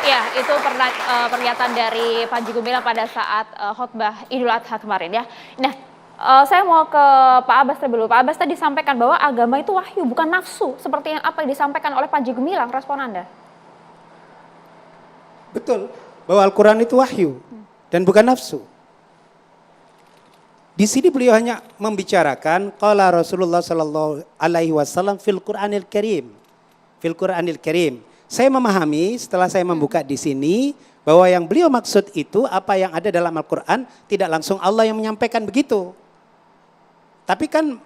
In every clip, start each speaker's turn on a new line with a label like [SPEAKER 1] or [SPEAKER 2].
[SPEAKER 1] Ya, itu pernyataan dari Panji Gumilang pada saat khutbah Idul Adha kemarin ya. Nah, saya mau ke Pak Abbas dulu. Pak Abbas tadi sampaikan bahwa agama itu wahyu, bukan nafsu. Seperti yang apa yang disampaikan oleh Panji Gumilang, respon Anda?
[SPEAKER 2] Betul, bahwa Al-Quran itu wahyu dan bukan nafsu. Di sini beliau hanya membicarakan qala Rasulullah sallallahu alaihi wasallam fil Qur'anil Karim. Fil Qur'anil Karim. Saya memahami setelah saya membuka di sini bahwa yang beliau maksud itu apa yang ada dalam Al-Quran tidak langsung Allah yang menyampaikan begitu. Tapi kan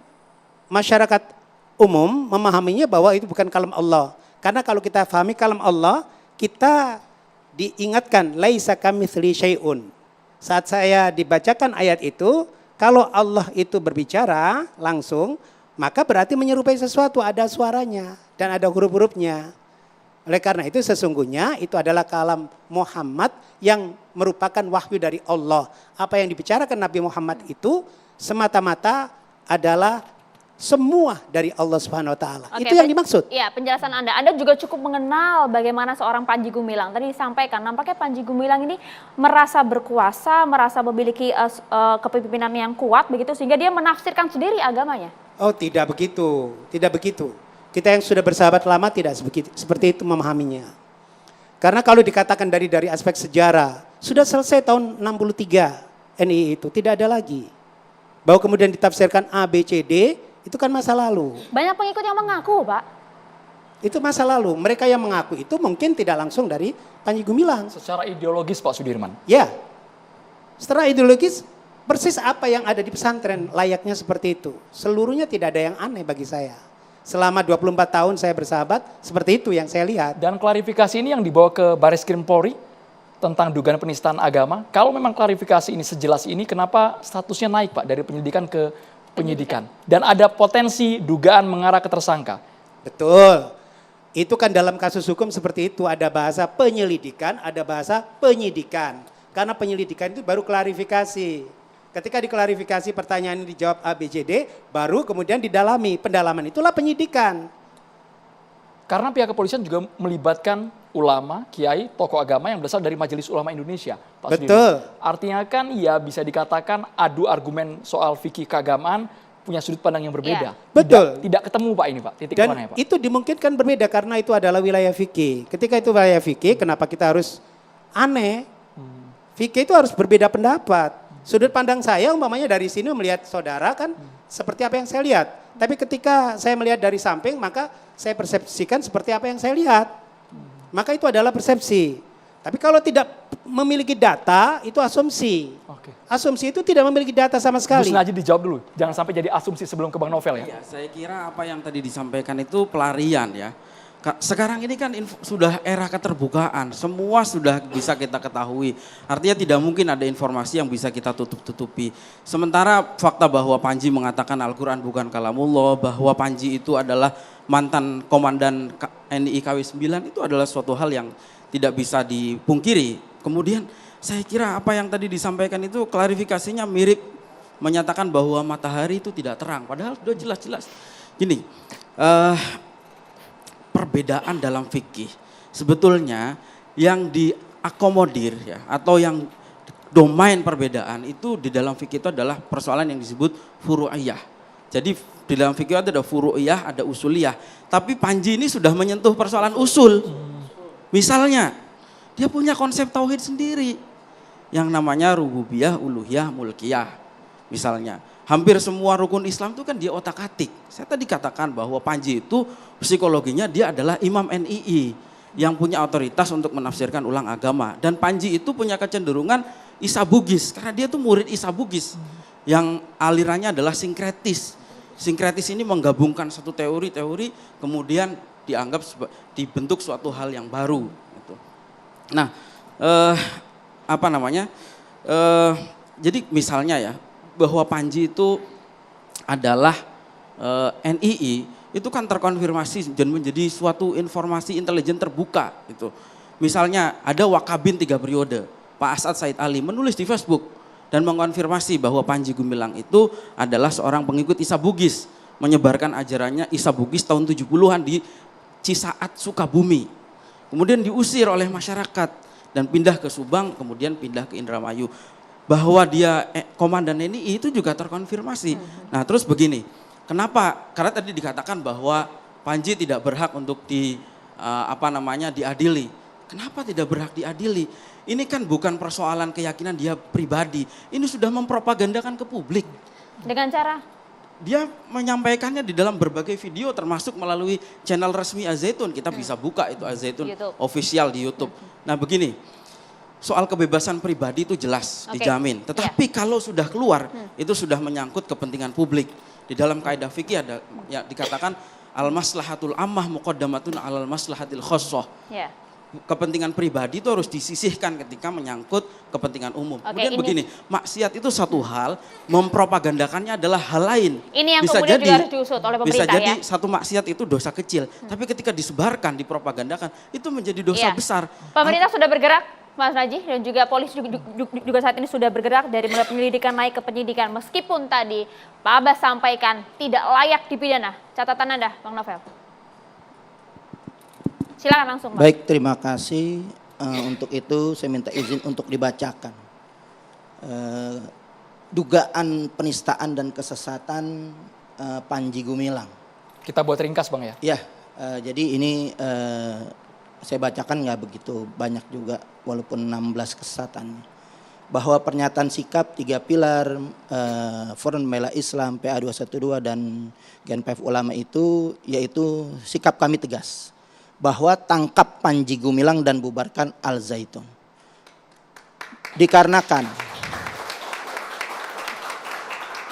[SPEAKER 2] masyarakat umum memahaminya bahwa itu bukan kalam Allah. Karena kalau kita pahami kalam Allah, kita diingatkan laisa kamitsli syai'un. Saat saya dibacakan ayat itu, kalau Allah itu berbicara langsung, maka berarti menyerupai sesuatu, ada suaranya dan ada huruf-hurufnya. Oleh karena itu sesungguhnya itu adalah kalam Muhammad yang merupakan wahyu dari Allah. Apa yang dibicarakan Nabi Muhammad itu semata-mata adalah semua dari Allah Subhanahu wa taala.
[SPEAKER 1] Oke,
[SPEAKER 2] Itu yang dimaksud.
[SPEAKER 1] Iya, penjelasan Anda juga cukup mengenal bagaimana seorang Panji Gumilang. Tadi disampaikan, nampaknya Panji Gumilang ini merasa berkuasa, merasa memiliki kepemimpinan yang kuat begitu sehingga dia menafsirkan sendiri agamanya.
[SPEAKER 2] Oh, tidak begitu. Tidak begitu. Kita yang sudah bersahabat lama tidak seperti itu memahaminya. Karena kalau dikatakan dari aspek sejarah, sudah selesai tahun 63 NII itu, tidak ada lagi. Bahwa kemudian ditafsirkan A, B, C, D, itu kan masa lalu.
[SPEAKER 1] Banyak pengikut yang mengaku, Pak.
[SPEAKER 2] Itu masa lalu. Mereka yang mengaku itu mungkin tidak langsung dari Panji Gumilang.
[SPEAKER 3] Secara ideologis Pak Sudirman.
[SPEAKER 2] Ya, secara ideologis persis apa yang ada di pesantren layaknya seperti itu. Seluruhnya tidak ada yang aneh bagi saya. Selama 24 tahun saya bersahabat, seperti itu yang saya lihat.
[SPEAKER 3] Dan klarifikasi ini yang dibawa ke Bareskrim Polri tentang dugaan penistaan agama. Kalau memang klarifikasi ini sejelas ini, kenapa statusnya naik Pak dari penyelidikan ke penyidikan? Dan ada potensi dugaan mengarah ke tersangka.
[SPEAKER 2] Betul. Itu kan dalam kasus hukum seperti itu, ada bahasa penyelidikan, ada bahasa penyidikan. Karena penyelidikan itu baru klarifikasi. Ketika diklarifikasi pertanyaan ini dijawab A, B, C, D, baru kemudian didalami. Pendalaman itulah penyidikan.
[SPEAKER 3] Karena pihak kepolisian juga melibatkan ulama, kiai, tokoh agama yang berasal dari Majelis Ulama Indonesia. Pak
[SPEAKER 2] Betul.
[SPEAKER 3] Sudirman. Artinya kan ya bisa dikatakan adu argumen soal fikih keagamaan punya sudut pandang yang berbeda.
[SPEAKER 2] Ya. Betul.
[SPEAKER 3] Tidak ketemu Pak ini Pak, titik
[SPEAKER 2] Dan
[SPEAKER 3] mana ya Pak?
[SPEAKER 2] itu dimungkinkan berbeda karena itu adalah wilayah fikih. Ketika itu wilayah fikih, kenapa kita harus aneh? Fikih itu harus berbeda pendapat. Sudut pandang saya umpamanya dari sini melihat saudara kan seperti apa yang saya lihat. Tapi ketika saya melihat dari samping maka saya persepsikan seperti apa yang saya lihat. Maka itu adalah persepsi. Tapi kalau tidak memiliki data itu asumsi.
[SPEAKER 3] Oke.
[SPEAKER 2] Asumsi itu tidak memiliki data sama sekali.
[SPEAKER 3] Gus Najib dijawab dulu, jangan sampai jadi asumsi sebelum ke Bang Novel ya.
[SPEAKER 4] Iya, saya kira apa yang tadi disampaikan itu pelarian ya. Sekarang ini kan sudah era keterbukaan, semua sudah bisa kita ketahui. Artinya tidak mungkin ada informasi yang bisa kita tutup-tutupi. Sementara fakta bahwa Panji mengatakan Al-Quran bukan kalamullah, bahwa Panji itu adalah mantan komandan NII KW 9 itu adalah suatu hal yang tidak bisa dipungkiri. Kemudian saya kira apa yang tadi disampaikan itu klarifikasinya mirip menyatakan bahwa matahari itu tidak terang. Padahal sudah jelas-jelas. Gini, perbedaan dalam fikih sebetulnya yang diakomodir ya atau yang domain perbedaan itu di dalam fikih itu adalah persoalan yang disebut furu'iyah. Jadi di dalam fikih itu ada furu'iyah, ada usuliyah. Tapi Panji ini sudah menyentuh persoalan usul. Misalnya dia punya konsep tauhid sendiri yang namanya rububiyah, uluhiyah, mulkiyah. Misalnya hampir semua rukun Islam itu kan dia otak-atik. Saya tadi katakan bahwa Panji itu psikologinya dia adalah imam NII yang punya otoritas untuk menafsirkan ulang agama. Dan Panji itu punya kecenderungan Isa Bugis karena dia tuh murid Isa Bugis yang alirannya adalah sinkretis. Sinkretis ini menggabungkan satu teori-teori kemudian dianggap dibentuk suatu hal yang baru. Gitu. Nah, jadi misalnya ya bahwa Panji itu adalah NII itu kan terkonfirmasi dan menjadi suatu informasi intelijen terbuka gitu. Misalnya ada Wakabin 3 periode, Pak Asad Said Ali menulis di Facebook dan mengkonfirmasi bahwa Panji Gumilang itu adalah seorang pengikut Isa Bugis, menyebarkan ajarannya Isa Bugis tahun 70-an di Cisaat, Sukabumi. kemudian diusir oleh masyarakat dan pindah ke Subang, kemudian pindah ke Indramayu. Bahwa dia komandan NII itu juga terkonfirmasi. Nah terus begini, kenapa? Karena tadi dikatakan bahwa Panji tidak berhak untuk diadili. Kenapa tidak berhak diadili? Ini kan bukan persoalan keyakinan dia pribadi. Ini sudah mempropagandakan ke publik.
[SPEAKER 1] Dengan cara?
[SPEAKER 4] Dia menyampaikannya di dalam berbagai video termasuk melalui channel resmi Az-Zaitun. Kita bisa buka itu Az-Zaitun official di YouTube. Nah begini, soal kebebasan pribadi itu jelas dijamin. Tetapi kalau sudah keluar itu sudah menyangkut kepentingan publik. Di dalam kaidah fikih ada ya dikatakan al-maslahatul ammah muqaddamatun alal maslahatil khassah. Kepentingan pribadi itu harus disisihkan ketika menyangkut kepentingan umum. Kemudian begini, maksiat itu satu hal, mempropagandakannya adalah hal lain.
[SPEAKER 1] Ini yang kemudian juga harus diusut oleh pemerintah
[SPEAKER 4] bisa jadi satu maksiat itu dosa kecil, tapi ketika disebarkan, dipropagandakan, itu menjadi dosa besar.
[SPEAKER 1] Pemerintah sudah bergerak, Mas Raji, dan juga polisi juga saat ini sudah bergerak dari mulai penyelidikan naik ke penyidikan. Meskipun tadi Pak Abbas sampaikan tidak layak dipidana. Catatan Anda, Bang Novel. Silakan langsung, Bang.
[SPEAKER 5] Baik, terima kasih. Untuk itu saya minta izin untuk dibacakan. Dugaan penistaan dan kesesatan Panji Gumilang.
[SPEAKER 3] Kita buat ringkas Bang ya?
[SPEAKER 5] Ya, jadi ini saya bacakan nggak begitu banyak juga walaupun 16 kesesatannya. Bahwa pernyataan sikap 3 pilar Forum Pembela Islam, PA 212 dan GNPF Ulama itu yaitu sikap kami tegas. Bahwa tangkap Panji Gumilang dan bubarkan Al-Zaitun. Dikarenakan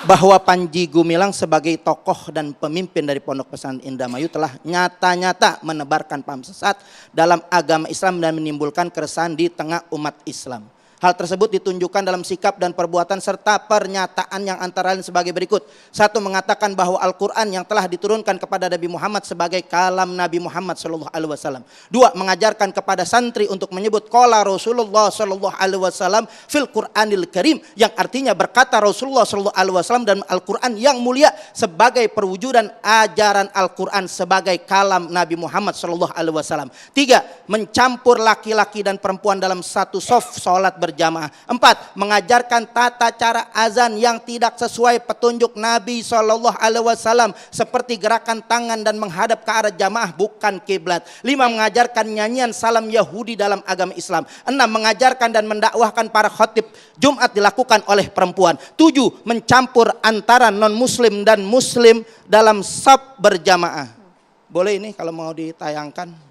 [SPEAKER 5] bahwa Panji Gumilang sebagai tokoh dan pemimpin dari Pondok Pesantren Indramayu telah nyata-nyata menebarkan paham sesat dalam agama Islam dan menimbulkan keresahan di tengah umat Islam. Hal tersebut ditunjukkan dalam sikap dan perbuatan serta pernyataan yang antara lain sebagai berikut. 1. Mengatakan bahwa Al-Quran yang telah diturunkan kepada Nabi Muhammad sebagai kalam Nabi Muhammad SAW. 2. Mengajarkan kepada santri untuk menyebut qala Rasulullah SAW fil Qur'anil Karim, yang artinya berkata Rasulullah SAW dan Al-Quran yang mulia sebagai perwujudan ajaran Al-Quran sebagai kalam Nabi Muhammad SAW. 3. Mencampur laki-laki dan perempuan dalam satu shaf sholat berjamaah. 4. Mengajarkan tata cara azan yang tidak sesuai petunjuk Nabi SAW seperti gerakan tangan dan menghadap ke arah jamaah bukan kiblat. 5. Mengajarkan nyanyian salam Yahudi dalam agama Islam. 6. Mengajarkan dan mendakwahkan para khatib Jumat dilakukan oleh perempuan. 7. Mencampur antara non muslim dan muslim dalam shaf berjamaah. Boleh ini kalau mau ditayangkan.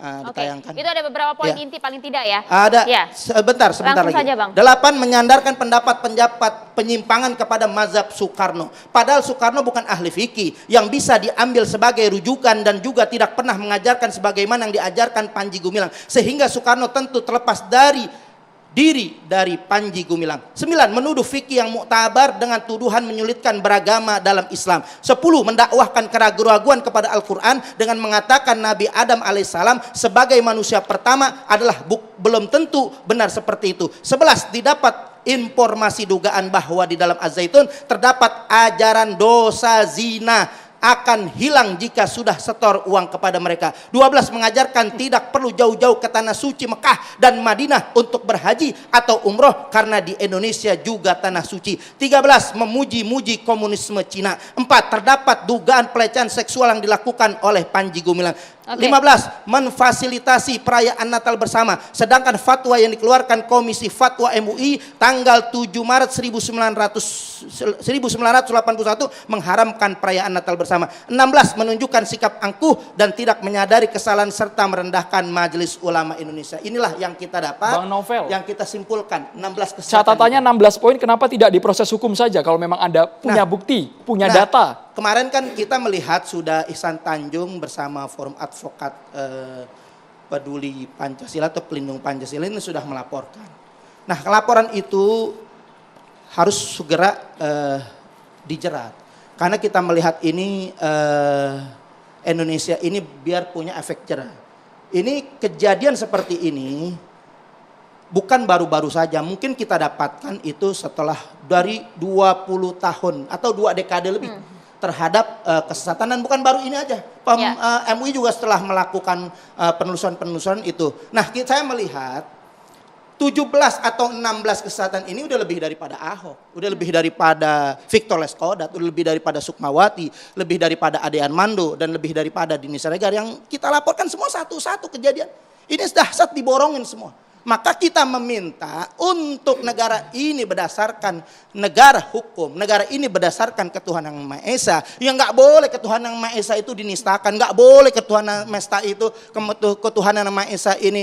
[SPEAKER 5] Ditayangkan.
[SPEAKER 1] Itu ada beberapa poin inti paling tidak ya?
[SPEAKER 5] Ada. Sebentar
[SPEAKER 1] langsung
[SPEAKER 5] lagi.
[SPEAKER 1] Saja, Bang.
[SPEAKER 5] 8. Menyandarkan pendapat-pendapat penyimpangan kepada mazhab Soekarno. Padahal Soekarno bukan ahli fikih yang bisa diambil sebagai rujukan dan juga tidak pernah mengajarkan sebagaimana yang diajarkan Panji Gumilang. Sehingga Soekarno tentu terlepas dari diri dari Panji Gumilang. 9. Menuduh fikih yang muktabar dengan tuduhan menyulitkan beragama dalam Islam. 10. Mendakwahkan keraguan-keraguan kepada Al-Quran dengan mengatakan Nabi Adam alaihissalam sebagai manusia pertama adalah belum tentu benar seperti itu. 11. Didapat informasi dugaan bahwa di dalam Az-Zaitun terdapat ajaran dosa zina akan hilang jika sudah setor uang kepada mereka. 12. Mengajarkan tidak perlu jauh-jauh ke tanah suci Mekah dan Madinah untuk berhaji atau umroh karena di Indonesia juga tanah suci. 13. Memuji-muji komunisme Cina. 4. Terdapat dugaan pelecehan seksual yang dilakukan oleh Panji Gumilang. 15. Menfasilitasi perayaan Natal bersama. Sedangkan fatwa yang dikeluarkan Komisi Fatwa MUI tanggal 7 Maret 1981 mengharamkan perayaan Natal bersama. 16. Menunjukkan sikap angkuh dan tidak menyadari kesalahan serta merendahkan Majelis Ulama Indonesia. Inilah yang kita dapat,
[SPEAKER 3] Bang Novel,
[SPEAKER 5] yang kita simpulkan. 16 kesalahan.
[SPEAKER 3] Catatannya 16 poin, kenapa tidak diproses hukum saja kalau memang Anda punya bukti, punya data?
[SPEAKER 5] Kemarin kan kita melihat sudah Ihsan Tanjung bersama Forum Advokat Peduli Pancasila atau Pelindung Pancasila ini sudah melaporkan. Nah, laporan itu harus segera dijerat. Karena kita melihat ini Indonesia ini biar punya efek jerah. Ini kejadian seperti ini bukan baru-baru saja. Mungkin kita dapatkan itu setelah dari 20 tahun atau 2 dekade lebih. terhadap kesesatan, dan bukan baru ini aja. MUI juga setelah melakukan penelusuran-penelusuran itu. Nah, saya melihat 17 atau 16 kesesatan ini udah lebih daripada Ahok, udah lebih daripada Victor Leskodat, udah lebih daripada Sukmawati, lebih daripada Ade Armando, dan lebih daripada Dini Siregar yang kita laporkan semua satu-satu kejadian. Ini dahsyat diborongin semua. Maka kita meminta untuk negara ini berdasarkan negara hukum, negara ini berdasarkan ketuhanan yang Maha Esa. Yang nggak boleh ketuhanan yang Maha Esa itu dinistakan, nggak boleh ketuhanan Mesta itu, ketuhanan yang Maha Esa ini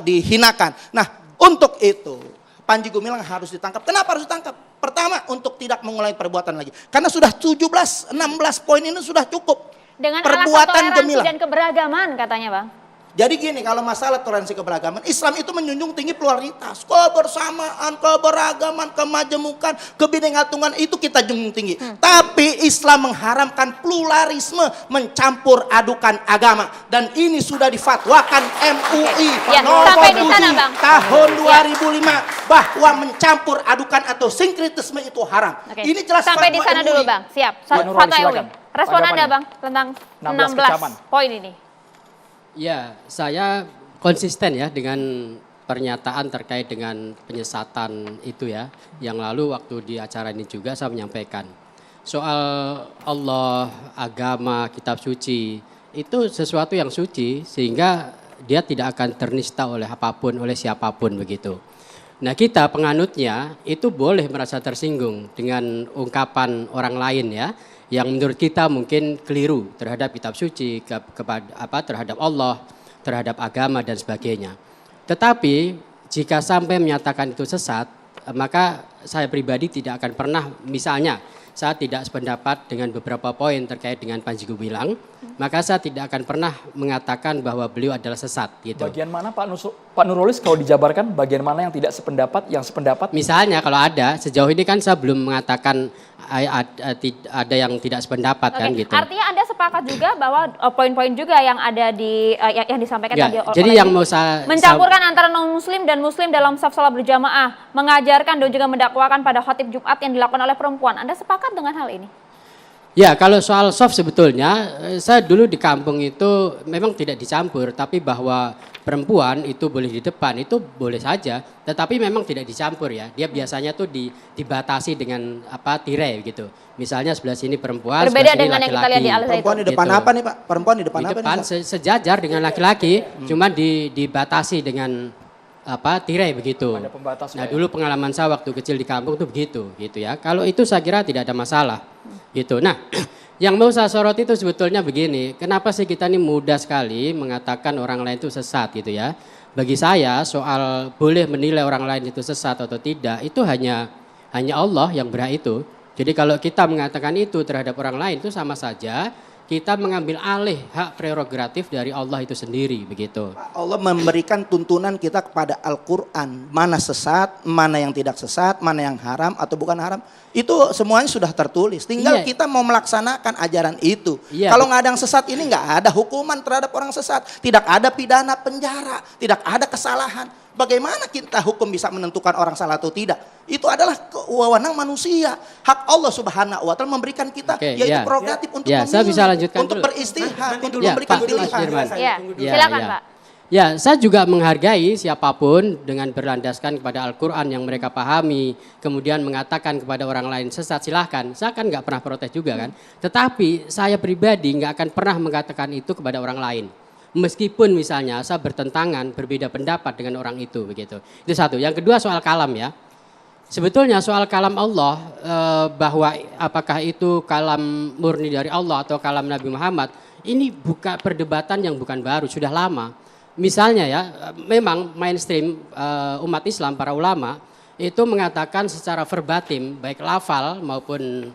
[SPEAKER 5] dihinakan. Nah, untuk itu Panji Gumilang harus ditangkap. Kenapa harus ditangkap? Pertama, untuk tidak mengulangi perbuatan lagi. Karena sudah 17, 16 poin ini sudah cukup.
[SPEAKER 1] Dengan
[SPEAKER 5] Perbuatan
[SPEAKER 1] alasan toleransi
[SPEAKER 5] Gemilang
[SPEAKER 1] dan keberagaman katanya Bang.
[SPEAKER 5] Jadi gini, kalau masalah toleransi keberagaman, Islam itu menjunjung tinggi pluralitas, kebersamaan, keberagaman, kemajemukan, kebinekaan itu kita junjung tinggi. Tapi Islam mengharamkan pluralisme, mencampur adukan agama, dan ini sudah difatwakan MUI nomor
[SPEAKER 1] sampai di
[SPEAKER 5] 7
[SPEAKER 1] sana, Bang.
[SPEAKER 5] tahun 2005 bahwa mencampur adukan atau sinkretisme itu haram. Ini jelas
[SPEAKER 1] sampai di
[SPEAKER 5] fatwa
[SPEAKER 1] sana
[SPEAKER 5] MUI.
[SPEAKER 1] dulu Bang. Siap.
[SPEAKER 3] Pak Nurul,
[SPEAKER 1] Fatwa MUI.
[SPEAKER 3] silakan.
[SPEAKER 1] Respon Anda
[SPEAKER 3] Tanggapannya.
[SPEAKER 1] Bang tentang
[SPEAKER 3] 16 kecaman.
[SPEAKER 1] 16 poin ini.
[SPEAKER 6] Ya, saya konsisten ya dengan pernyataan terkait dengan penyesatan itu ya. Yang lalu waktu di acara ini juga saya menyampaikan. Soal Allah, agama, kitab suci, itu sesuatu yang suci sehingga dia tidak akan ternista oleh apapun, oleh siapapun begitu. Nah, kita penganutnya itu boleh merasa tersinggung dengan ungkapan orang lain ya, yang menurut kita mungkin keliru terhadap kitab suci, terhadap Allah, terhadap agama dan sebagainya. Tetapi jika sampai menyatakan itu sesat, maka saya pribadi tidak akan pernah, misalnya saya tidak sependapat dengan beberapa poin terkait dengan Panji Gumilang, maka saya tidak akan pernah mengatakan bahwa beliau adalah sesat gitu.
[SPEAKER 3] Bagian mana Pak Nurholis kalau dijabarkan, bagian mana yang tidak sependapat, yang sependapat?
[SPEAKER 6] Misalnya kalau ada, sejauh ini kan saya belum mengatakan ada yang tidak sependapat kan gitu.
[SPEAKER 1] Artinya Anda sepakat juga bahwa poin-poin juga yang ada di yang disampaikan
[SPEAKER 6] Ya,
[SPEAKER 1] tadi
[SPEAKER 6] jadi
[SPEAKER 1] oleh
[SPEAKER 6] yang
[SPEAKER 1] ini,
[SPEAKER 6] mau saya
[SPEAKER 1] mencampurkan antara non muslim dan muslim dalam saf salat berjamaah, mengajarkan dan juga mendakwakan pada khatib Jumat yang dilakukan oleh perempuan. Anda sepakat dengan hal ini?
[SPEAKER 6] Ya, kalau soal soft sebetulnya, saya dulu di kampung itu memang tidak dicampur, tapi bahwa perempuan itu boleh di depan, itu boleh saja, tetapi memang tidak dicampur ya. Dia biasanya tuh dibatasi dengan tirai gitu. Misalnya sebelah sini perempuan,
[SPEAKER 1] Berbeda
[SPEAKER 6] sebelah sini
[SPEAKER 1] dengan yang kita lihat di
[SPEAKER 6] laki-laki.
[SPEAKER 1] Al-Zaitun.
[SPEAKER 5] Perempuan di depan
[SPEAKER 6] Gitu.
[SPEAKER 5] apa nih Pak? Perempuan di depan
[SPEAKER 6] Di
[SPEAKER 5] apa
[SPEAKER 6] depan
[SPEAKER 5] nih Pak?
[SPEAKER 6] sejajar dengan laki-laki, cuma dibatasi dengan tirai begitu.
[SPEAKER 3] Ada pembatas,
[SPEAKER 6] Nah,
[SPEAKER 3] Pak, ya?
[SPEAKER 6] dulu pengalaman saya waktu kecil di kampung tuh begitu gitu ya. Kalau itu saya kira tidak ada masalah. Gitu. Nah, yang mau saya soroti itu sebetulnya begini, kenapa sih kita ini mudah sekali mengatakan orang lain itu sesat gitu ya. Bagi saya soal boleh menilai orang lain itu sesat atau tidak, itu hanya Allah yang berhak itu. Jadi kalau kita mengatakan itu terhadap orang lain itu sama saja kita mengambil alih hak prerogatif dari Allah itu sendiri begitu.
[SPEAKER 5] Allah memberikan tuntunan kita kepada Al-Quran. Mana sesat, mana yang tidak sesat, mana yang haram atau bukan haram. Itu semuanya sudah tertulis. Tinggal
[SPEAKER 6] Iya.
[SPEAKER 5] kita mau melaksanakan ajaran itu.
[SPEAKER 6] Iya,
[SPEAKER 5] Kalau nggak ada yang sesat ini nggak ada hukuman terhadap orang sesat. Tidak ada pidana penjara. Tidak ada kesalahan. Bagaimana kita hukum bisa menentukan orang salah atau tidak? Itu adalah wewenang manusia. Hak Allah Subhanahu wa taala memberikan kita
[SPEAKER 6] Oke,
[SPEAKER 5] yaitu
[SPEAKER 6] ya.
[SPEAKER 5] prerogatif untuk
[SPEAKER 6] Ya, saya
[SPEAKER 5] memilih,
[SPEAKER 6] bisa lanjutkan
[SPEAKER 5] untuk
[SPEAKER 6] dulu.
[SPEAKER 5] beristihad, untuk
[SPEAKER 6] Ya,
[SPEAKER 5] memberikan
[SPEAKER 6] Pak
[SPEAKER 5] pilihan.
[SPEAKER 6] Firman.
[SPEAKER 1] Ya,
[SPEAKER 6] Ya,
[SPEAKER 1] silakan
[SPEAKER 6] ya.
[SPEAKER 1] Pak.
[SPEAKER 6] Ya, saya juga menghargai siapapun dengan berlandaskan kepada Al-Quran yang mereka pahami, kemudian mengatakan kepada orang lain sesat, silahkan. Saya kan nggak pernah protes juga kan. Tetapi saya pribadi nggak akan pernah mengatakan itu kepada orang lain. Meskipun misalnya saya bertentangan, berbeda pendapat dengan orang itu begitu. Itu satu. Yang kedua soal kalam ya. Sebetulnya soal kalam Allah, bahwa apakah itu kalam murni dari Allah atau kalam Nabi Muhammad, ini bukan perdebatan yang bukan baru, sudah lama. Misalnya ya, memang mainstream umat Islam, para ulama, itu mengatakan secara verbatim, baik lafal maupun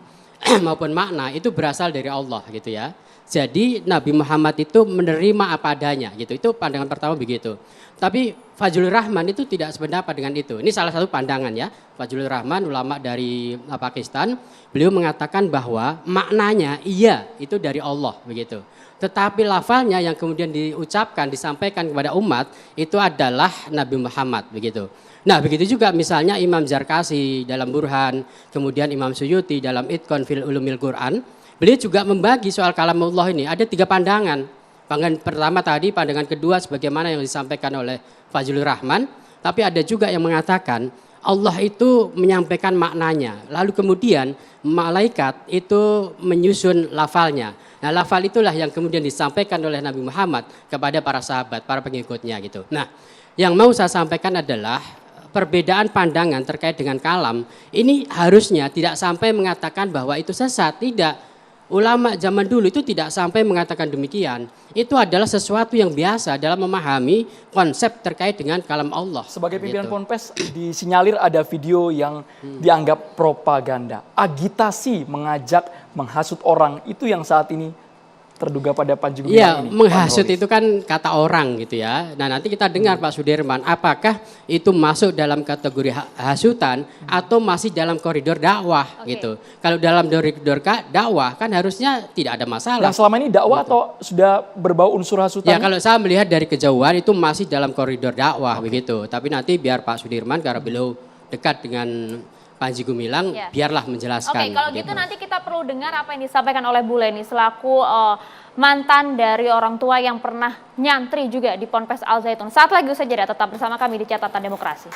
[SPEAKER 6] maupun makna, itu berasal dari Allah gitu ya. Jadi Nabi Muhammad itu menerima apa adanya gitu. Itu pandangan pertama begitu. Tapi Fazlur Rahman itu tidak sependapat dengan itu. Ini salah satu pandangan ya. Fazlur Rahman ulama dari Pakistan, beliau mengatakan bahwa maknanya iya itu dari Allah begitu. Tetapi lafalnya yang kemudian diucapkan, disampaikan kepada umat itu adalah Nabi Muhammad begitu. Nah begitu juga misalnya Imam Zarkasi dalam Burhan, kemudian Imam Suyuti dalam Itqan fil Ulumil Quran, beliau juga membagi soal kalamullah ini ada 3 pandangan. Pandangan pertama tadi, pandangan kedua sebagaimana yang disampaikan oleh Fazlur Rahman, tapi ada juga yang mengatakan Allah itu menyampaikan maknanya, lalu kemudian malaikat itu menyusun lafalnya. Nah lafal itulah yang kemudian disampaikan oleh Nabi Muhammad kepada para sahabat, para pengikutnya gitu. Nah yang mau saya sampaikan adalah perbedaan pandangan terkait dengan kalam ini harusnya tidak sampai mengatakan bahwa itu sesat, tidak. Ulama zaman dulu itu tidak sampai mengatakan demikian. Itu adalah sesuatu yang biasa dalam memahami konsep terkait dengan kalam Allah.
[SPEAKER 3] Sebagai pimpinan
[SPEAKER 6] Gitu.
[SPEAKER 3] Ponpes disinyalir ada video yang dianggap propaganda, agitasi, mengajak, menghasut orang, itu yang saat ini terduga pada Panji Gumilang
[SPEAKER 6] Iya,
[SPEAKER 3] ini.
[SPEAKER 6] menghasut
[SPEAKER 3] Pak Nurholis.
[SPEAKER 6] itu kan kata orang gitu ya. Nah nanti kita dengar Pak Sudirman, apakah itu masuk dalam kategori hasutan atau masih dalam koridor dakwah gitu. Kalau dalam koridor dakwah kan harusnya tidak ada masalah.
[SPEAKER 3] Yang selama ini dakwah atau sudah berbau unsur hasutan?
[SPEAKER 6] Ya kalau saya melihat dari kejauhan itu masih dalam koridor dakwah begitu. Tapi nanti biar Pak Sudirman karena beliau dekat dengan Panji Gumilang,
[SPEAKER 1] Ya.
[SPEAKER 6] biarlah menjelaskan.
[SPEAKER 1] Oke, kalau gitu nanti kita perlu dengar apa yang disampaikan oleh Bu Leni selaku mantan dari orang tua yang pernah nyantri juga di Ponpes Al Zaitun. Saat lagi usai jeda, tetap bersama kami di Catatan Demokrasi.